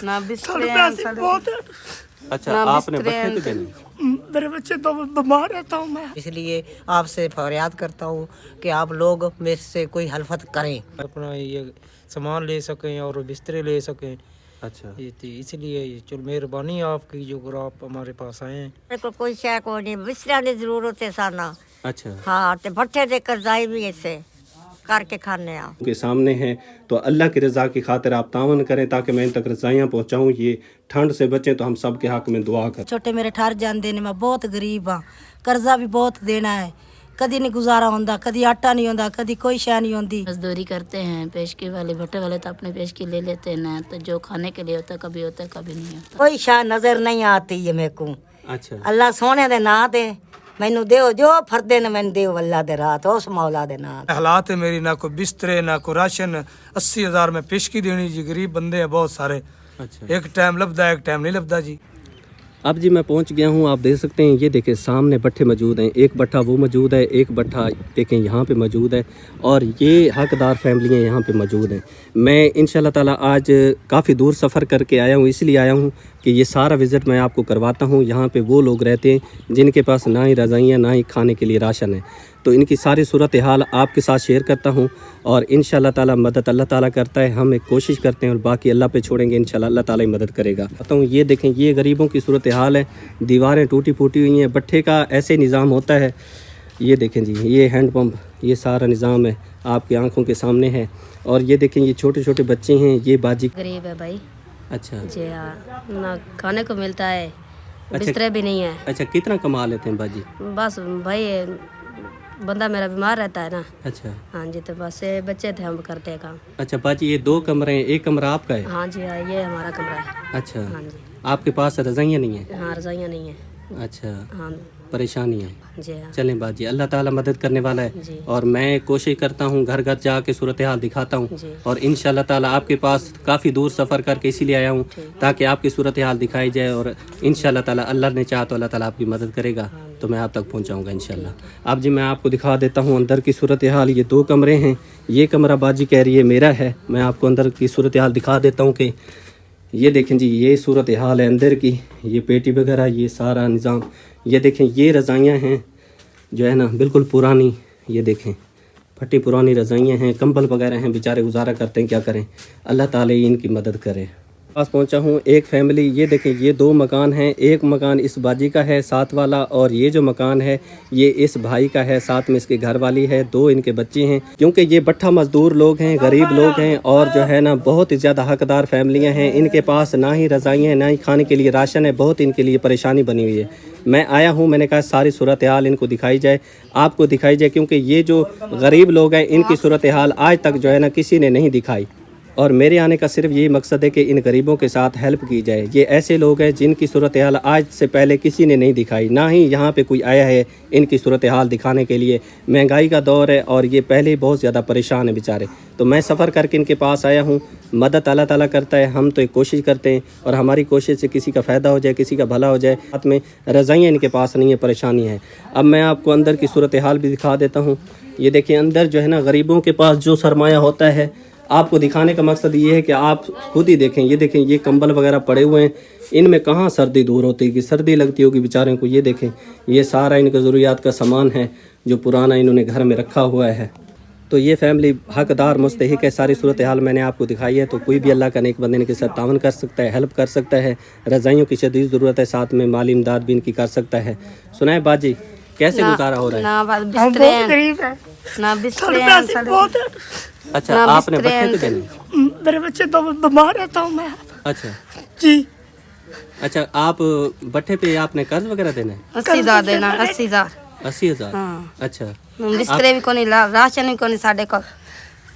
ना बिस्तर पैसे बहुत है। अच्छा, आपने बच्चे भी देने? मेरे बच्चे तो बीमार रहता हूँ मैं, इसलिए आपसे फरियाद करता हूँ कि आप लोग मेरे से कोई हल्फत करें, अपना ये सामान ले सकें और बिस्तरे ले सकें। अच्छा, इसलिए चलो मेहरबानी आपकी जो आप हमारे पास आए हैं। मेरे को कोई शय को नहीं, बिस्तरा की जरूरत है साना। अच्छा। हाँ ते भट्ठे दे करजाई भी ऐसे करके खाने आप के सामने है तो अल्लाह की रज़ा की खातिर आप तावन करें ताकि मैं इन तक रज़ाइयाँ पहुँचाऊँ, ये ठंड से बचें, तो हम सब के हक में दुआ करें। छोटे मेरे ठहर जाते ने, मैं बहुत गरीब हाँ, कर्जा भी बहुत देना है, कदी नहीं गुजारा होंदा, कदी आटा नहीं होंदा, कदी कोई शय नहीं होंदी। मजदूरी करते हैं, पेशगी वाले भट्टे वाले तो अपने पेशगी ले लेते हैं ना, तो जो खाने के लिए होता है कभी होता है कभी नहीं होता। कोई शय नजर नहीं आती है मेरे को। अच्छा, अल्लाह सोने दे ना दे मैनू देओ, जो फरदे ने मैनू देओ अल्लाह दे रात उस मौला दे ना। हालात है मेरी, ना कोई बिस्तरे ना कोई राशन, 80,000 में पेशगी देनी जी, गरीब बंदे हैं बहुत सारे। अच्छा। एक टाइम लभदा है, एक टाइम नहीं लभदा जी। अब जी मैं पहुंच गया हूं, आप देख सकते हैं, ये देखें सामने भट्ठे मौजूद हैं, एक भट्ठा वो मौजूद है, एक भट्ठा देखें यहाँ पे मौजूद है, और ये हकदार फैमिलियाँ यहाँ पे मौजूद हैं। मैं इंशाल्लाह ताला आज काफ़ी दूर सफ़र करके आया हूँ, इसलिए आया हूँ कि ये सारा विज़िट मैं आपको करवाता हूँ। यहाँ पे वो लोग रहते हैं जिनके पास ना ही रज़ाइयाँ ना ही खाने के लिए राशन है, तो इनकी सारी सूरत हाल आपके साथ शेयर करता हूँ, और इंशाल्लाह ताला मदद अल्लाह ताला करता है, हम एक कोशिश करते हैं और बाकी अल्लाह पे छोड़ेंगे, इंशाल्लाह अल्लाह ताला ही मदद करेगा। कहता हूँ ये देखें, ये गरीबों की सूरत हाल है, दीवारें टूटी फूटी हुई हैं, भट्ठे का ऐसे निज़ाम होता है। ये देखें जी, ये हैंड पंप, ये सारा निज़ाम है आपकी आंखों के सामने है, और ये देखें ये छोटे छोटे बच्चे हैं, ये बाजी गरीब है भाई। अच्छा जी हाँ, ना खाने को मिलता है, बिस्तरे भी नहीं है। अच्छा, कितना कमा लेते हैं बाजी? बस भाई बंदा मेरा बीमार रहता है ना। अच्छा। हाँ जी, तो बस ये बच्चे थे हम करते हैं काम। अच्छा बाजी, ये 2 कमरे हैं, एक कमरा आपका है? हाँ जी हाँ, ये हमारा कमरा है। अच्छा। हाँ जी। आपके पास रज़ाइयाँ नहीं है? हाँ, रजाइयाँ नहीं है। अच्छा, हाँ परेशानी है। जी हाँ। चलें बाजी, अल्लाह ताला मदद करने वाला है, जी। और मैं कोशिश करता हूँ घर घर जाके सूरत हाल दिखाता हूँ, जी। और इंशाल्लाह ताला आपके पास काफ़ी दूर सफ़र करके इसीलिए आया हूँ ताकि आपकी सूरत हाल दिखाई जाए, और इंशाल्लाह ताला अल्लाह ने चाहा तो अल्लाह ताला आपकी मदद करेगा, तो मैं आप तक पहुँचाऊँगा इंशाल्लाह। अब जी मैं आपको दिखा देता हूँ अंदर की सूरत हाल। ये 2 कमरे हैं, ये कमरा बाजी कह रही है मेरा है, मैं आपको अंदर की सूरत हाल दिखा देता हूँ कि ये देखें जी, ये सूरत हाल है अंदर की, ये पेटी वगैरह, ये सारा निज़ाम। ये देखें, ये रज़ाइयाँ हैं जो है ना बिल्कुल पुरानी, ये देखें फटी पुरानी रज़ाइयाँ हैं, कंबल वगैरह हैं, बेचारे गुजारा करते हैं, क्या करें, अल्लाह ताला ही इनकी मदद करे। पास पहुंचा हूँ एक फैमिली, ये देखें ये 2 मकान हैं, एक मकान इस बाजी का है साथ वाला, और ये जो मकान है ये इस भाई का है, साथ में इसके घर वाली है, 2 इनके बच्चे हैं। क्योंकि ये भट्ठा मजदूर लोग हैं, गरीब लोग हैं, और जो है ना बहुत ही ज़्यादा हकदार फैमिलियाँ हैं, इनके पास ना ही रज़ाइयाँ हैं ना ही खाने के लिए राशन है, बहुत इनके लिए परेशानी बनी हुई है। मैं आया हूँ, मैंने कहा सारी सूरत हाल इनको दिखाई जाए, आपको दिखाई जाए, क्योंकि ये जो गरीब लोग हैं इनकी सूरत हाल आज तक जो है ना किसी ने नहीं दिखाई, और मेरे आने का सिर्फ यही मकसद है कि इन गरीबों के साथ हेल्प की जाए। ये ऐसे लोग हैं जिनकी सूरत हाल आज से पहले किसी ने नहीं दिखाई, ना ही यहाँ पे कोई आया है इनकी सूरत हाल दिखाने के लिए। महंगाई का दौर है और ये पहले ही बहुत ज़्यादा परेशान है बेचारे, तो मैं सफ़र करके इनके पास आया हूँ। मदद अल्लाह ताला करता है, हम तो एक कोशिश करते हैं, और हमारी कोशिश से किसी का फ़ायदा हो जाए, किसी का भला हो जाए। साथ में रज़ाइयाँ इनके पास नहीं है, परेशानी है। अब मैं आपको अंदर की सूरत हाल भी दिखा देता हूँ। ये देखिए अंदर जो है ना गरीबों के पास जो सरमाया होता है, आपको दिखाने का मकसद ये है कि आप खुद ही देखें। ये देखें ये कंबल वगैरह पड़े हुए हैं, इनमें कहाँ सर्दी दूर होती है, कि सर्दी लगती होगी बेचारों को। ये देखें ये सारा इनका ज़रूरियात का सामान है जो पुराना इन्होंने घर में रखा हुआ है। तो ये फैमिली हकदार मुस्तहिक है, सारी सूरत हाल मैंने आपको दिखाई है। तो कोई भी अल्लाह का नेक बंदे के साथ तावन कर सकता है, हेल्प कर सकता है। रज़ाइयों की शदीद ज़रूरत है, साथ में माली इमदाद भी इनकी कर सकता है। सुनाए बाजी, कैसे गुजारा हो रहा है? ना बस हम बिस्तरे बहुत गरीब हैं, ना सारे बिस्तरे पैसे बहुत है। अच्छा, आपने बच्चे भी देने? मेरे बच्चे तो बीमार रहता हूँ मैं। अच्छा जी। अच्छा, आप भट्ठे पे आपने कर्ज वगैरह देना है? 80,000 देना, 80,000। 80,000? हाँ। अच्छा, बिस्तरे भी कोनी, राशन भी कोनी साढ़े को,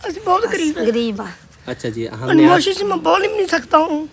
ਅਸੀਂ बहुत गरीब हैं। गरीब है। अच्छा जी, हमने कोशिश में बोल ही नहीं सकता हूँ।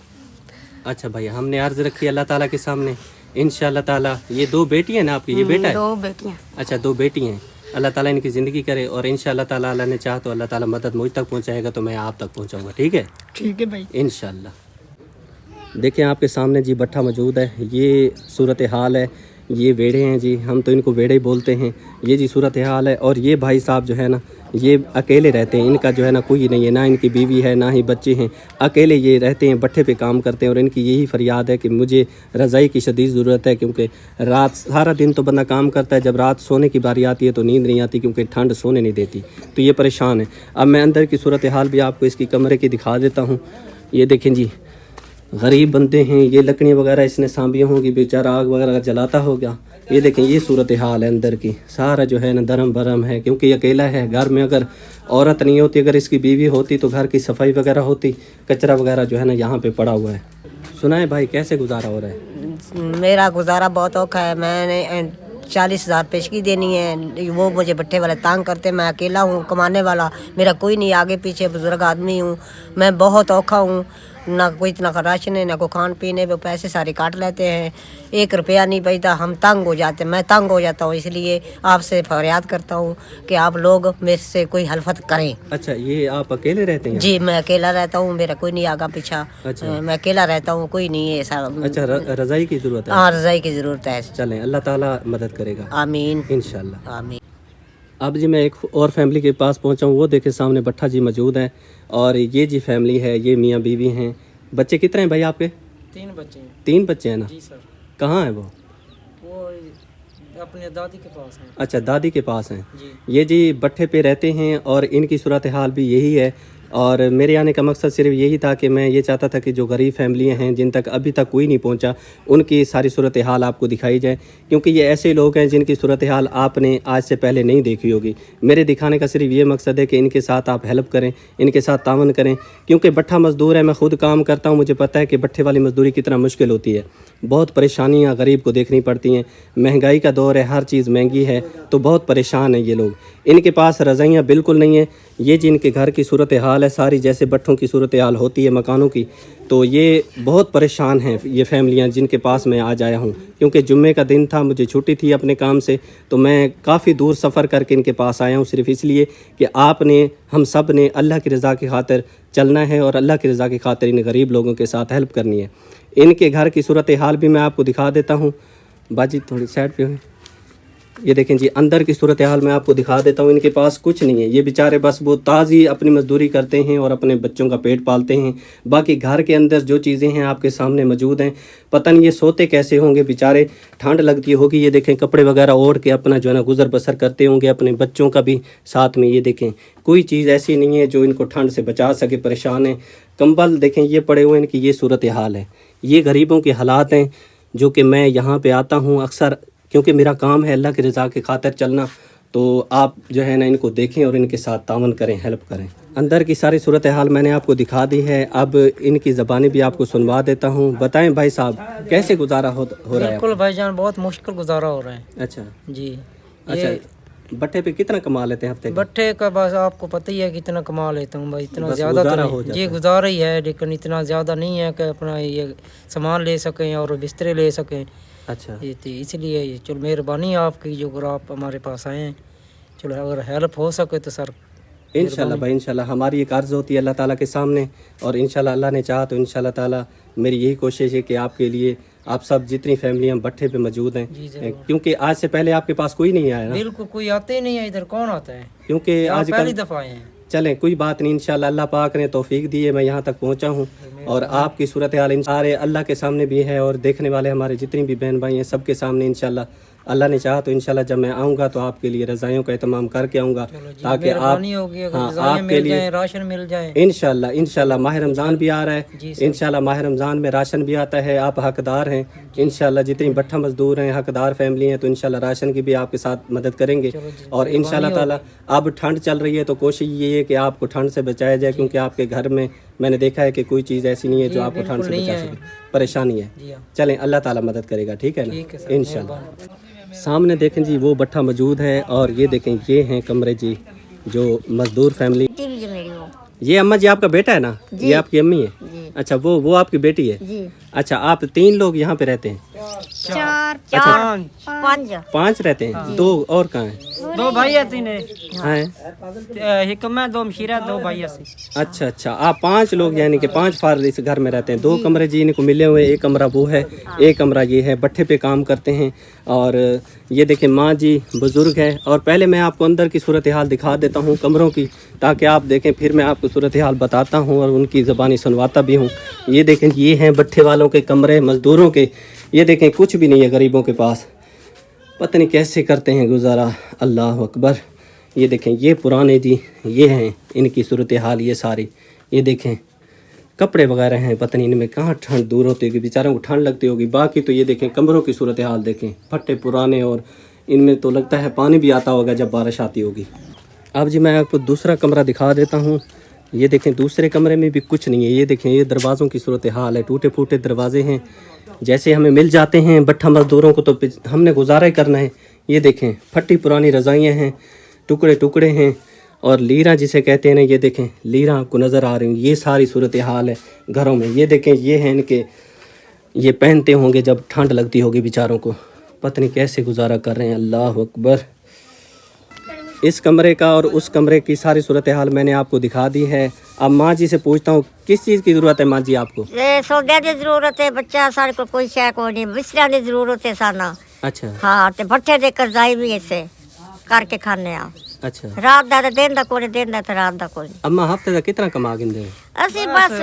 अच्छा भाई, हमने अर्ज रखी अल्लाह ताला के सामने, इंशाअल्लाह ताला। ये 2 बेटी हैं ना आपकी? ये बेटा है? 2 बेटियाँ। अच्छा, 2 बेटी हैं। अल्लाह ताला इनकी ज़िंदगी करे, और इंशाअल्लाह ताला अल्लाह ने चाहा तो अल्लाह ताला मदद मुझ तक पहुँचाएगा, तो मैं आप तक पहुँचाऊँगा। ठीक है? ठीक है भाई, इंशाअल्लाह। देखिए आपके सामने जी भट्ठा मौजूद है, ये सूरत हाल है। ये वेड़े हैं जी, हम तो इनको वेड़े ही बोलते हैं। ये जी सूरत हाल है, और ये भाई साहब जो है ना یہ اکیلے رہتے ہیں, ان کا جو ہے نا کوئی نہیں ہے, نہ ان کی بیوی ہے نہ ہی بچے ہیں, اکیلے یہ رہتے ہیں, بٹھے پہ کام کرتے ہیں. اور ان کی یہی فریاد ہے کہ مجھے رضائی کی شدید ضرورت ہے, کیونکہ رات سارا دن تو بندہ کام کرتا ہے, جب رات سونے کی باری آتی ہے تو نیند نہیں آتی کیونکہ ٹھنڈ سونے نہیں دیتی, تو یہ پریشان ہے. اب میں اندر کی صورتحال بھی آپ کو اس کی کمرے کی دکھا دیتا ہوں. یہ دیکھیں جی, غریب بندے ہیں, یہ لکڑیاں وغیرہ اس نے سانبیاں ہوں گی, بیچارہ آگ وغیرہ جلاتا ہو گیا. یہ دیکھیں یہ صورتحال ہے اندر کی, سارا جو ہے نا درم برم ہے, کیونکہ یہ اکیلا ہے. گھر میں اگر عورت نہیں ہوتی, اگر اس کی بیوی ہوتی تو گھر کی صفائی وغیرہ ہوتی, کچرا وغیرہ جو ہے نا یہاں پہ پڑا ہوا ہے. سنائیں بھائی کیسے گزارا ہو رہا ہے؟ میرا گزارا بہت اوکھا ہے. میں نے 40,000 پیشگی دینی ہے, وہ مجھے بٹھے والے تانگ کرتے. میں اکیلا ہوں کمانے والا, میرا کوئی نہیں, آگے پیچھے بزرگ آدمی ہوں. میں بہت اوکھا ہوں, نہ کوئی اتنا راشن ہے نہ کوئی کھان پینے پہ, پیسے سارے کاٹ لیتے ہیں, 1 روپیہ نہیں بچتا. ہم تنگ ہو جاتے ہیں, میں تنگ ہو جاتا ہوں. اس لیے آپ سے فریاد کرتا ہوں کہ آپ لوگ میرے سے کوئی حلفت کریں. اچھا, یہ آپ اکیلے رہتے ہیں؟ جی میں اکیلا رہتا ہوں, میرا کوئی نہیں آگا پیچھا. میں اکیلا رہتا ہوں, کوئی نہیں ہے ایسا. اچھا, رضائی کی ضرورت ہے؟ ہاں رضائی کی ضرورت ہے. چلیں اللہ تعالیٰ مدد کرے گا, آمین انشاءاللہ. آمین. اب جی میں ایک اور فیملی کے پاس پہنچا ہوں. وہ دیکھیں سامنے بٹھا جی موجود ہیں, اور یہ جی فیملی ہے, یہ میاں بیوی ہیں. بچے کتنے ہیں بھائی آپ کے؟ 3 بچے ہیں. 3 بچے ہیں نا؟ جی سر. کہاں ہیں وہ؟ وہ اپنے دادی کے پاس ہیں. اچھا, دادی کے پاس ہیں. جی. یہ جی بٹھے پہ رہتے ہیں, اور ان کی صورتحال بھی یہی ہے. اور میرے آنے کا مقصد صرف یہی تھا کہ میں یہ چاہتا تھا کہ جو غریب فیملیاں ہیں جن تک ابھی تک کوئی نہیں پہنچا, ان کی ساری صورتحال آپ کو دکھائی جائے, کیونکہ یہ ایسے لوگ ہیں جن کی صورتحال آپ نے آج سے پہلے نہیں دیکھی ہوگی. میرے دکھانے کا صرف یہ مقصد ہے کہ ان کے ساتھ آپ ہیلپ کریں, ان کے ساتھ تعاون کریں, کیونکہ بٹھا مزدور ہے. میں خود کام کرتا ہوں, مجھے پتہ ہے کہ بٹھے والی مزدوری کتنا مشکل ہوتی ہے. بہت پریشانیاں غریب کو دیکھنی پڑتی ہیں. مہنگائی کا دور ہے, ہر چیز مہنگی ہے, تو بہت پریشان ہیں یہ لوگ. ان کے پاس رضائیاں بالکل نہیں ہیں. یہ جن کے گھر کی صورتحال ہے ساری جیسے بٹھوں کی صورتحال ہوتی ہے مکانوں کی, تو یہ بہت پریشان ہیں یہ فیملیاں جن کے پاس میں آج آیا ہوں. کیونکہ جمعے کا دن تھا, مجھے چھٹی تھی اپنے کام سے, تو میں کافی دور سفر کر کے ان کے پاس آیا ہوں, صرف اس لیے کہ آپ نے, ہم سب نے اللہ کی رضا کی خاطر چلنا ہے, اور اللہ کی رضا کی خاطر ان غریب لوگوں کے ساتھ ہیلپ کرنی ہے. ان کے گھر کی صورتحال بھی میں آپ کو دکھا دیتا ہوں. باجی تھوڑی سائڈ پہ ہوئیں. یہ دیکھیں جی اندر کی صورتحال میں آپ کو دکھا دیتا ہوں. ان کے پاس کچھ نہیں ہے, یہ بیچارے بس وہ تازی اپنی مزدوری کرتے ہیں اور اپنے بچوں کا پیٹ پالتے ہیں. باقی گھر کے اندر جو چیزیں ہیں آپ کے سامنے موجود ہیں. پتہ نہیں یہ سوتے کیسے ہوں گے بیچارے, ٹھنڈ لگتی ہوگی. یہ دیکھیں کپڑے وغیرہ اوڑھ کے اپنا جو ہے نا گزر بسر کرتے ہوں گے, اپنے بچوں کا بھی ساتھ میں. یہ دیکھیں کوئی چیز ایسی نہیں ہے جو ان کو ٹھنڈ سے بچا سکے, پریشان ہیں. کمبل دیکھیں یہ پڑے ہوئے ہیں, ان کی یہ صورتحال ہے. یہ غریبوں کے حالات ہیں جو کہ میں یہاں پہ آتا ہوں اکثر, کیونکہ میرا کام ہے اللہ کی رضا کی خاطر چلنا. تو آپ جو ہے نا ان کو دیکھیں اور ان کے ساتھ تعاون کریں, ہیلپ کریں. اندر کی ساری صورتحال میں نے آپ کو دکھا دی ہے. اب ان کی زبانیں بھی آپ کو سنوا دیتا ہوں. بتائیں بھائی صاحب کیسے گزارا ہو رہا ہے؟ بالکل بھائی جان, بہت مشکل گزارا ہو رہا ہے. اچھا جی. اچھا, بٹھے پہ کتنا کما لیتے ہیں ہفتے کا؟ بٹھے کا بس آپ کو پتہ ہی ہے کتنا کما لیتا ہوں بھائی, اتنا بس زیادہ تو گزارا ہو نہیں. جاتا جی ہے. گزارا ہی ہے, لیکن اتنا زیادہ نہیں ہے کہ اپنا یہ سامان لے سکیں اور بسترے لے سکیں. اچھا, اس لیے چلو مہربانی ہے آپ کی جو اگر آپ ہمارے پاس آئے ہیں, چلو اگر ہیلپ ہو سکے تو سر انشاءاللہ بھائی انشاءاللہ. ہماری ایک عرض ہوتی ہے اللہ تعالیٰ کے سامنے, اور انشاءاللہ اللہ نے چاہا تو انشاءاللہ تعالیٰ میری یہی کوشش ہے کہ آپ کے لیے, آپ سب جتنی فیملیاں بٹھے پہ موجود ہیں, کیونکہ آج سے پہلے آپ کے پاس کوئی نہیں آیا نا. بالکل کوئی آتے ہی نہیں ہے ادھر, کون آتا ہے کیونکہ آج کل پہلی دفعہ آئے ہیں. چلیں کوئی بات نہیں, انشاءاللہ اللہ پاک نے توفیق دی ہے, میں یہاں تک پہنچا ہوں. اور آپ کی صورتحال سارے اللہ کے سامنے بھی ہے, اور دیکھنے والے ہمارے جتنی بھی بہن بھائی ہیں سب کے سامنے انشاءاللہ اللہ نے چاہا تو انشاءاللہ جب میں آؤں گا تو آپ کے لیے رضائیوں کا اہتمام کر کے آؤں گا, تاکہ آپ کے لیے راشن مل جائے. انشاءاللہ ماہ رمضان بھی آ رہا ہے, انشاءاللہ ماہ رمضان میں راشن بھی آتا ہے. آپ حقدار ہیں انشاءاللہ, جتنی بٹھا مزدور ہیں حقدار فیملی ہیں, تو انشاءاللہ راشن کی بھی آپ کے ساتھ مدد کریں گے. اور انشاءاللہ تعالیٰ اب ٹھنڈ چل رہی ہے تو کوشش یہ ہے کہ آپ کو ٹھنڈ سے بچایا جائے, کیونکہ آپ کے گھر میں نے دیکھا ہے کہ کوئی چیز ایسی نہیں ہے جو آپ کو ٹھنڈ سے بچا سکے, پریشانی ہے. چلیں اللہ تعالیٰ مدد کرے گا, ٹھیک ہے نا انشاءاللہ. سامنے دیکھیں جی وہ بٹھا موجود ہے, اور یہ دیکھیں یہ ہیں کمرے جی جو مزدور فیملی. ये अम्मा जी आपका बेटा है ना? ये आपकी अम्मी है? अच्छा, वो आपकी बेटी है? जी। अच्छा, आप 3 लोग यहाँ पे रहते हैं? चार पाँच 5 रहते हैं? 2 और कहाँ हैं? 2 भाई है 3 हैं? एक मैं 2 मशीरा 2 भाई है। अच्छा, आप 5 लोग यानी कि 5 फार्द इस घर में रहते हैं। 2 कमरे जी इनको मिले हुए, एक कमरा वो है, एक कमरा ये है, भट्ठे पे काम करते हैं। और ये देखें माँ जी बुज़ुर्ग है। और पहले मैं आपको अंदर की सूरत हाल दिखा देता हूँ कमरों की, ताकि आप देखें, फिर मैं आपको सूरत हाल बताता हूँ और उनकी ज़बानी सुनवाता भी हूँ। ये देखें, ये हैं भट्ठे वालों के कमरे, मज़दूरों के। ये देखें, कुछ भी नहीं है गरीबों के पास, पता नहीं कैसे करते हैं गुजारा। अल्लाह अकबर। ये देखें, ये पुराने जी, ये हैं इनकी सूरत हाल ये सारी। ये देखें, कपड़े वगैरह हैं, पता नहीं इनमें कहाँ ठंड दूर होती होगी, बेचारों को ठंड लगती होगी। बाकी तो ये देखें कमरों की सूरत हाल देखें, फट्टे पुराने, और इनमें तो लगता है पानी भी आता होगा जब बारिश आती होगी। अब जी मैं आपको दूसरा कमरा दिखा देता हूँ। ये देखें, दूसरे कमरे में भी कुछ नहीं है। ये देखें, ये दरवाज़ों की सूरत हाल है, टूटे फूटे दरवाजे हैं। जैसे हमें मिल जाते हैं भट्ठा मज़दूरों को तो हमने गुजारा ही करना है। ये देखें, फटी पुरानी रज़ाइयाँ हैं, टुकड़े टुकड़े हैं, और लीरा जिसे कहते हैं ना, ये देखें लीरा आपको नज़र आ रही हैं। ये सारी सूरत हाल है घरों में। ये देखें, ये हैं इनके, ये पहनते होंगे जब ठंड लगती होगी बेचारों को, पता नहीं कैसे गुजारा कर रहे हैं। अल्लाह अकबर। इस कमरे का और उस कमरे की सारी सूरत हाल मैंने आपको दिखा दी है। अब माँ जी से पूछता हूँ, किस चीज़ की ज़रूरत है माँ जी आपको? सौदे की जरूरत है, बच्चा सारे को कोई शय को नहीं, बिस्तरा की जरूरत है साना। अच्छा हाँ, ते भट्ठे दे करजाई भी ऐसे करके खाने आ। अच्छा। रात दा दिन दा कोई, दिन दा ते रात दा कोई। अम्मा हफ्ते का कितना कमा गिंदे? ਅਸੀਂ ਬਸ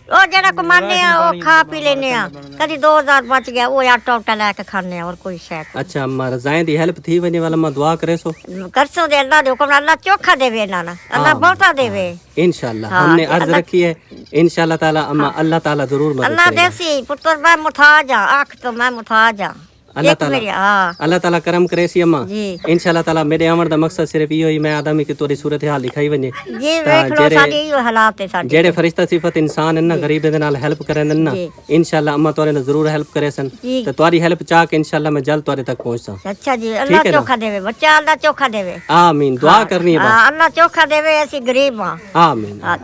ਉਹ ਜਿਹੜਾ ਕਮਾਨੇ ਆ ਉਹ ਖਾ ਪੀ ਲੈਨੇ ਆ, ਕਦੀ 2000 ਬਚ ਗਿਆ ਉਹ ਆਟਾ ਉਟਾ ਲੈ ਕੇ ਖਾਣੇ ਆ, और कोई शय अच्छा अम्मा, रज़ाएं दी हेल्प थी वने वाला अम्मा दुआ करे सो करसो दे अल्लाह दे हुक्म, अल्लाह चोखा देवे ना ना, अल्लाह बहुता देवे इंशाल्लाह। हमने अर्ज रखी है इंशाल्लाह ताला अम्मा, अल्लाह ताला जरूर मदद अल्लाह करेगा। देसी पुत्र मैं मुताज आ, आख तो मैं मुताज आ। अल्लाह एक ताला मेरी हाँ अल्लाह ताला करम करे सी अम्मा। जी। इंशाल्लाह ताला मेरे आवन दा मकसद सिर्फ इहो ही मैं आदमी की तोरी सूरत हाल दिखाई वने। जी देख लो साडी यो हालात है साडी। जेड़े फरिश्ता सिफत इंसान है ना, गरीब दे नाल हेल्प करे ना, जी। इंशाल्लाह अम्मा तोरे ने जरूर हेल्प करे सन। जी। तो तुम्हारी हेल्प चाह के इंशाल्लाह मैं जल्द तोरे तक पहुंचता। अच्छा जी, अल्लाह ठीक है ना? चोखा देवे, बच्चा अल्लाह चोखा देवे। आमीन। दुआ करनी है बस। हाँ, अल्लाह चोखा देवे, ऐसी गरीब हां। आमीन। हाँ।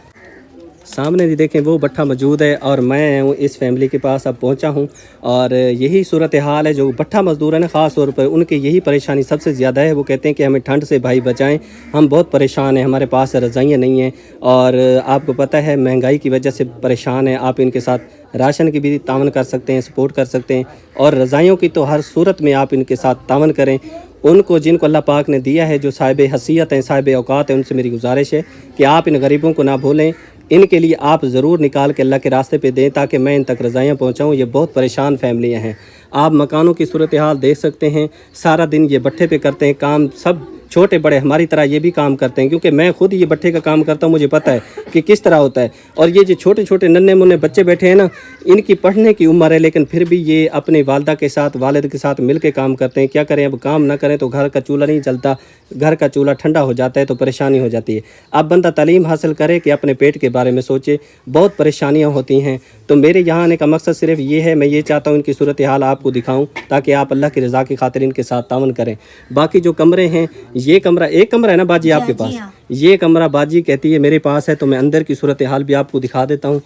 सामने भी देखें वो भट्ठा मौजूद है और मैं हूँ इस फैमिली के पास अब पहुँचा हूँ। और यही सूरत हाल है, जो भट्ठा मज़दूर है ना, ख़ास तौर पर उनकी यही परेशानी सबसे ज़्यादा है। वो कहते हैं कि हमें ठंड से भाई बचाएं, हम बहुत परेशान हैं, हमारे पास रज़ाइयाँ नहीं हैं। और आपको पता है महंगाई की वजह से परेशान है। आप इनके साथ राशन की भी तावन कर सकते हैं, सपोर्ट कर सकते हैं, और रज़ाइयों की तो हर सूरत में आप इनके साथ तावन करें। उनको जिनको अल्लाह पाक ने दिया है, जो साहिब हसीयत हैं, साहिब औकात हैं, उनसे मेरी गुजारिश है कि आप इन गरीबों को ना भूलें। इनके लिए आप ज़रूर निकाल के अल्लाह के रास्ते पे दें, ताकि मैं इन तक रज़ाइयाँ पहुँचाऊँ। ये बहुत परेशान फैमिलियाँ हैं। आप मकानों की सूरत हाल देख सकते हैं, सारा दिन ये भट्ठे पे करते हैं काम। सब छोटे बड़े हमारी तरह ये भी काम करते हैं, क्योंकि मैं खुद ये भट्ठे का काम करता हूँ, मुझे पता है कि किस तरह होता है। और ये जो छोटे छोटे नन्हे मुन्ने बच्चे बैठे हैं ना, इनकी पढ़ने की उम्र है, लेकिन फिर भी ये अपनी वालदा के साथ, वालिद के साथ मिल के काम करते हैं। क्या करें, अब काम ना करें तो घर का चूल्हा नहीं जलता, घर का चूल्हा ठंडा हो जाता है तो परेशानी हो जाती है। अब बंदा तालीम हासिल करे कि अपने पेट के बारे में सोचे, बहुत परेशानियाँ होती हैं। तो मेरे यहाँ आने का मकसद सिर्फ ये है, मैं ये चाहता हूँ इनकी सूरत हाल आपको दिखाऊँ, ताकि आप अल्लाह की रज़ा की खातिर इनके साथ तावन करें। बाकी जो कमरे हैं, ये कमरा, एक कमरा है ना बाजी आपके पास, ये कमरा बाजी कहती है मेरे पास है, तो मैं अंदर की सूरत हाल भी आपको दिखा देता हूँ।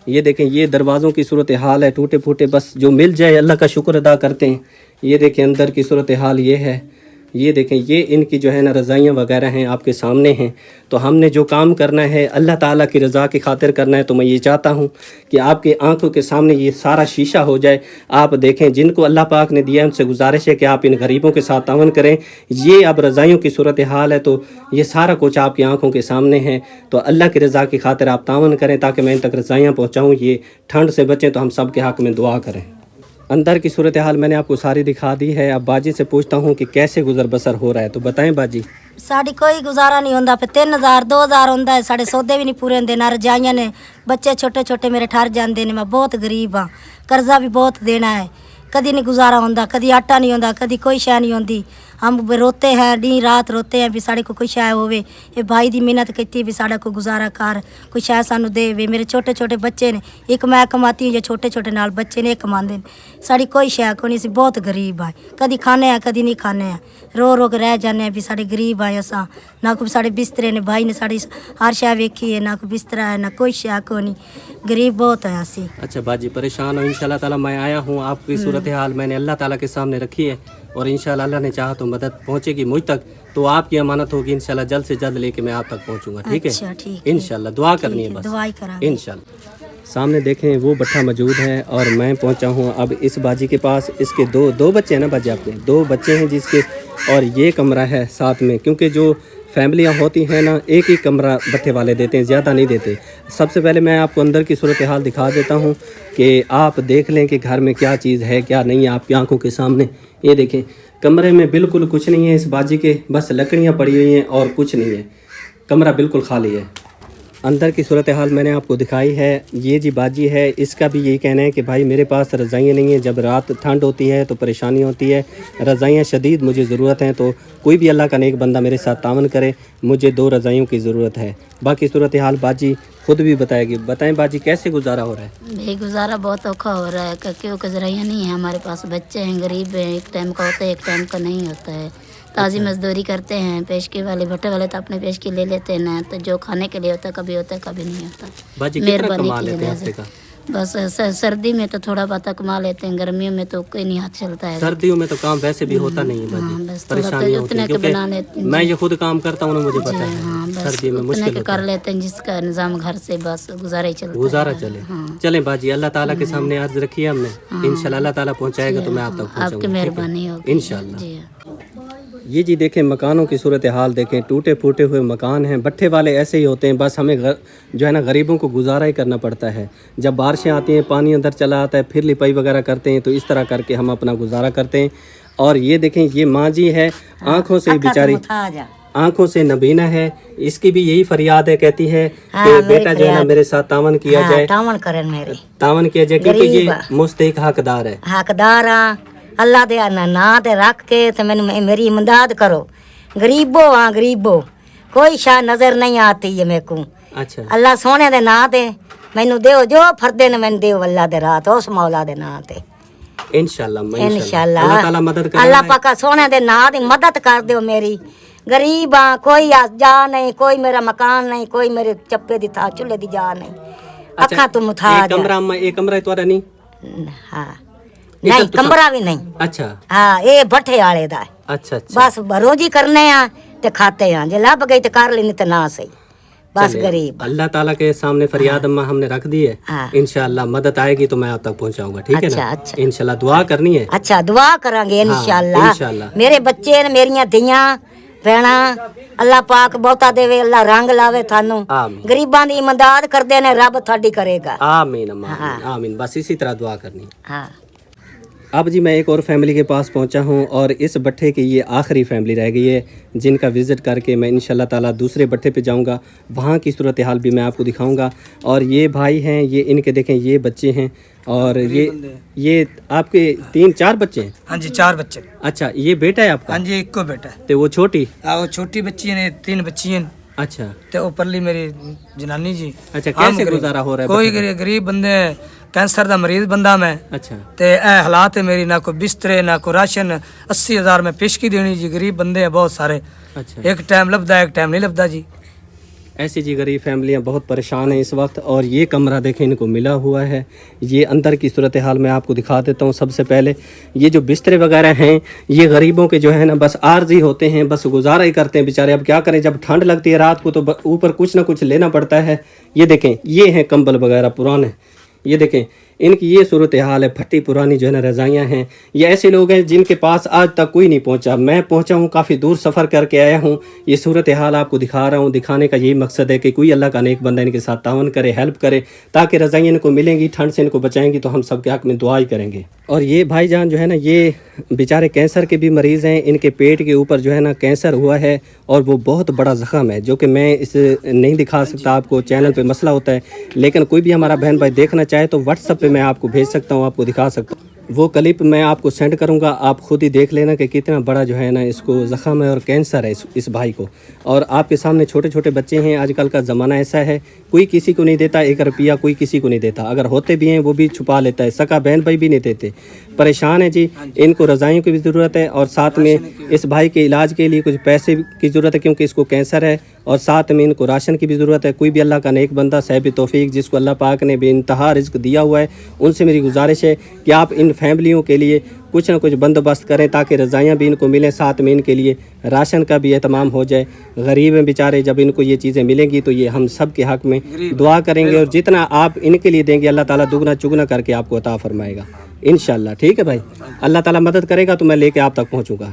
ये देखें, ये दरवाज़ों की सूरत हाल है, टूटे फूटे, बस जो मिल जाए अल्लाह का शुक्र अदा करते हैं। ये देखें अंदर की सूरत हाल ये है। ये देखें, ये इनकी जो है ना रज़ाइयाँ वगैरह हैं, आपके सामने हैं। तो हमने जो काम करना है अल्लाह ताला की रज़ा की खातिर करना है। तो मैं ये चाहता हूँ कि आपके आंखों के सामने ये सारा शीशा हो जाए। आप देखें, जिनको अल्लाह पाक ने दिया है उनसे गुजारिश है कि आप इन गरीबों के साथ तावन करें। ये अब रज़ाइयों की सूरत हाल है, तो ये सारा कुछ आपकी आंखों के सामने है। तो अल्लाह की रज़ा की खातिर आप तावन करें, ताकि मैं इन तक रज़ाइयाँ पहुँचाऊँ, ये ठंड से बचें। तो हम सब के हक़ में दुआ करें। अंदर की सूरत हाल मैंने आपको सारी दिखा दी है। अब बाजी से पूछता हूँ कि कैसे गुजर बसर हो रहा है, तो बताएं बाजी। साड़ी कोई गुजारा नहीं होता, फिर 3000 2000 होता है, साढ़े सौदे भी नहीं पूरे होंगे, ना रजाइयां ने, बच्चे छोटे छोटे मेरे ठर जाते हैं। मैं बहुत गरीब हाँ, कर्जा भी बहुत देना है, कदी नहीं गुजारा होंदा, कदी आटा नहीं होंदा, कदी कोई शै नहीं होंदी। हम रोते हैं, दिन रात रोते हैं भी साढ़े को कोई शय होवे। ये भाई दी मिन्नत की भी साढ़ा को गुजारा कर, कोई शय सानू दे वे। मेरे छोटे छोटे बच्चे ने, एक मैं कमाती हूँ, जो छोटे छोटे नाल बच्चे ने कमाते हैं। साड़ी कोई शय को नहीं, बहुत गरीब है, कभी खाने हैं कभी नहीं खाने हैं, रो रो के रह जाने हैं भी साढ़े गरीब आए असा। ना कोई साढ़े बिस्तरे ने, भाई ने साड़ी हर शय वेखी है, ना कोई बिस्तरा है ना कोई शय को नहीं, गरीब बहुत है असी। अच्छा बाजी परेशान हो, इंशाल्लाह ताला मैं आया हूँ, आपकी सूरत हाल मैंने अल्लाह ताला के सामने रखी है और इंशाल्लाह अल्लाह ने चाहा तो मदद पहुँचेगी मुझ तक, तो आपकी अमानत होगी इंशाल्लाह जल्द से जल्द लेके मैं आप तक पहुँचूंगा। ठीक अच्छा, है ठीक है। इंशाल्लाह दुआ करनी है बस, दुआई करांगे। इंशाल्लाह। सामने देखें वो भट्ठा मौजूद है और मैं पहुंचा हूं अब इस बाजी के पास। इसके दो बच्चे हैं ना बाजी, आपके 2 बच्चे हैं जिसके, और ये कमरा है साथ में, क्योंकि जो फैमिलियां होती हैं ना एक ही कमरा भट्ठे वाले देते हैं, ज़्यादा नहीं देते। सबसे पहले मैं आपको अंदर की सूरत हाल दिखा देता हूं कि आप देख लें कि घर में क्या चीज़ है क्या नहीं है आपकी आंखों के सामने। ये देखें कमरे में बिल्कुल कुछ नहीं है इस बाजी के, बस लकड़ियाँ पड़ी हुई हैं और कुछ नहीं है, कमरा बिल्कुल खाली है। अंदर की सूरत हाल मैंने आपको दिखाई है। ये जी बाजी है, इसका भी यही कहना है कि भाई मेरे पास रज़ाइयाँ नहीं है, जब रात ठंड होती है तो परेशानी होती है, रज़ाइयाँ शदीद मुझे ज़रूरत हैं, तो कोई भी अल्लाह का नेक बंदा मेरे साथ तावन करे, मुझे 2 रज़ाइयों की ज़रूरत है। बाकी सूरत हाल बाजी खुद भी बताएगी। बताएं बाजी कैसे गुजारा हो रहा है? भाई गुजारा बहुत औखा हो रहा है क्योंकि ज़राइयाँ नहीं है हमारे पास, बच्चे हैं, गरीब हैं, एक टाइम का होता है एक टाइम का नहीं होता है। ताज़ी मजदूरी करते हैं, पेशकी वाले भट्टे वाले तो अपने पेशकी ले लेते हैं ना, तो जो खाने के लिए होता है कभी नहीं होता। बाजी कितना मेहरबानी कमा की लेते हैं वजह हफ्ते से। का? बस सर्दी में तो थोड़ा बहुत कमा लेते हैं, गर्मियों में तो कोई नहीं हाथ चलता है। सर्दियों में तो काम वैसे भी होता नहीं है हाँ, बाजी, बस थोड़ा परेशानी तो होती उतने है के बना क्योंकि लेते मैं ये खुद काम करता हूँ ना, मुझे पता है हाँ, बस सर्दी में उतने मुश्किल के होता कर है, लेते हैं जिसका निज़ाम घर से बस गुजारा ही चलता गुजारा है। चले। हाँ। चलें बाजी, अल्लाह ताला के सामने अर्ज रखी है हमने, इंशाल्लाह अल्लाह ताला पहुँचाएगा तो मैं आप तक आपकी पहुँचाऊंगा मेहरबानी होगी इंशाल्लाह। जी। ये जी देखें मकानों की सूरत हाल देखें, टूटे फूटे हुए मकान हैं। भट्ठे वाले ऐसे ही होते हैं, बस हमें जो है ना गरीबों को गुजारा ही करना पड़ता है। जब बारिशें आती हैं पानी अंदर चला आता है, फिर लिपाई वगैरह करते हैं, तो इस तरह करके हम अपना गुजारा करते हैं। और ये देखें ये माँ जी है, आँखों से बेचारी, आँखों से नबीना है, इसकी भी यही फरियाद है, कहती है कि बेटा जो है ना मेरे साथ तावन किया जाए, तावन करें मेरे, तावन किया जाए, क्योंकि ये मुस्तहिक हकदार है। हकदार हाँ, अल्लाह दे ना ते रख के ते मैनू मेरी इमदाद करो। गरीबो हाँ गरीबो, कोई शाह नजर नहीं आती है मेरे को। अच्छा अल्लाह सोने दे ना ते मैनू देओ, जो फरदे ने मैनू देओ अल्लाह दे रात, उस मौला दे ना ते इंशाल्लाह इंशाल्लाह अल्लाह ताला मदद करेगा। अल्लाह पाका सोने दे ना दी मदद कर दियो मेरी। गरीब हाँ, कोई जा नहीं, कोई मेरा मकान नहीं, कोई मेरे चप्पे दी था चूल्हे दी जा नहीं। अखा तू मुथा एक कमरा तुम्हारा नहीं? हाँ नहीं, कमरा भी नहीं। अच्छा हाँ ये भट्ठे वाले दा है। अच्छा अच्छा बस रोजी करने आ ते खाते हैं, जे लभ गई तो कर लेनी तो ना सही, बस चलिए, गरीब। अल्लाह ताला के सामने फरियाद अम्मा हमने रख दी है, हाँ। इंशाल्लाह मदद आएगी तो मैं आप तक पहुंचाऊंगा। ठीक है अच्छा, ना? अच्छा। इंशाल्लाह दुआ करनी है। अच्छा दुआ करांगे इंशाल्लाह। इंशाल्लाह। मेरे बच्चे ने, मेरिया धियां भैणा, अल्लाह पाक बहुता देवे, अल्लाह रंग लावे थानू। आमीन। गरीबां दी इमदाद करदे ने, रब थाडी करेगा। आमीन अम्मा आमीन, आमीन। बस इसी तरह दुआ करनी है। हाँ अब जी मैं एक और फैमिली के पास पहुंचा हूं और इस भट्ठे की ये आखिरी फैमिली रह गई है, जिनका विज़िट करके मैं इंशाल्लाह ताला दूसरे भट्ठे पे जाऊंगा, वहाँ की सूरत हाल भी मैं आपको दिखाऊंगा। और ये भाई हैं, ये इनके देखें ये बच्चे हैं, और ये आपके 3-4 बच्चे हैं? हाँ जी 4 बच्चे। अच्छा ये बेटा है आपका? हाँ जी एक को बेटा है। तो वो छोटी? वो छोटी बच्ची ने, 3 बच्ची हैं। अच्छा ते ऊपरली मेरी जनानी जी। अच्छा कैसे गुजारा हो रहा है? कोई गरीब बंदे, कैंसर दा मरीज बंदा मैं। अच्छा ते ए हालात है मेरी, ना कोई बिस्तरे ना कोई राशन, 80,000 में पेशकी देनी जी, गरीब बंदे हैं बहुत सारे। अच्छा एक टाइम लभदा एक टाइम नहीं लभदा जी। ऐसी जी गरीब फैमिलियां बहुत परेशान हैं इस वक्त। और ये कमरा देखें इनको मिला हुआ है। ये अंदर की सूरत हाल मैं आपको दिखा देता हूँ। सबसे पहले ये जो बिस्तरे वगैरह हैं, ये गरीबों के जो है ना बस आर्जी होते हैं, बस गुजारा ही करते हैं बेचारे। अब क्या करें, जब ठंड लगती है रात को तो ऊपर कुछ ना कुछ लेना पड़ता है। ये देखें ये हैं कंबल वगैरह पुराने, ये देखें इनकी ये सूरत हाल है। फटी पुरानी जो है ना रज़ाइयाँ हैं। ये ऐसे लोग हैं जिनके पास आज तक कोई नहीं पहुंचा। मैं पहुंचा हूं, काफ़ी दूर सफ़र करके आया हूं। ये सूरत हाल आपको दिखा रहा हूं। दिखाने का यही मकसद है कि कोई अल्लाह का नेक बंदा इनके साथ तावन करे, हेल्प करे, ताकि रज़ाइयाँ इनको मिलेंगी, ठंड से इनको बचाएंगी, तो हम सब के हक़ में दुआ ही करेंगे। और ये भाईजान जो है ना, ये बेचारे कैंसर के भी मरीज़ हैं। इनके पेट के ऊपर जो है ना कैंसर हुआ है, और वो बहुत बड़ा ज़ख़म है, जो कि मैं इस नहीं दिखा सकता आपको, चैनल पे मसला होता है। लेकिन कोई भी हमारा बहन भाई देखना चाहे तो व्हाट्सएप पे मैं आपको भेज सकता हूँ, आपको दिखा सकता हूँ। वो क्लिप मैं आपको सेंड करूंगा, आप खुद ही देख लेना कि कितना बड़ा जो है ना इसको ज़ख़म है और कैंसर है इस भाई को। और आपके सामने छोटे छोटे बच्चे हैं, आजकल का ज़माना ऐसा है, कोई किसी को नहीं देता 1 रुपया, कोई किसी को नहीं देता, अगर होते भी हैं वो भी छुपा लेता है, सका बहन भाई भी नहीं देते। परेशान है जी, इनको रज़ाइयों की भी ज़रूरत है और साथ में इस भाई के इलाज के लिए कुछ पैसे की ज़रूरत है क्योंकि इसको कैंसर है, और साथ में इनको राशन की भी ज़रूरत है। कोई भी अल्लाह का नेक बंदा साहिब तौफीक जिसको अल्लाह पाक ने बेइंतहा रिज़्क दिया हुआ है, उनसे मेरी गुजारिश है कि आप इन फैमिलियों के लिए कुछ ना कुछ बंदोबस्त करें ताकि रज़ाइयाँ भी इनको मिलें, साथ में इनके लिए राशन का भी एहतमाम हो जाए। गरीब हैं बेचारे, जब इनको ये चीज़ें मिलेंगी तो ये हम सब के हक़ में दुआ करेंगे और जितना आप इनके लिए देंगे अल्लाह ताला दुगना चुगना करके आपको अता फरमाएगा इंशाअल्लाह। ठीक है भाई, अल्लाह ताला मदद करेगा तो मैं लेके आप तक पहुँचूँगा।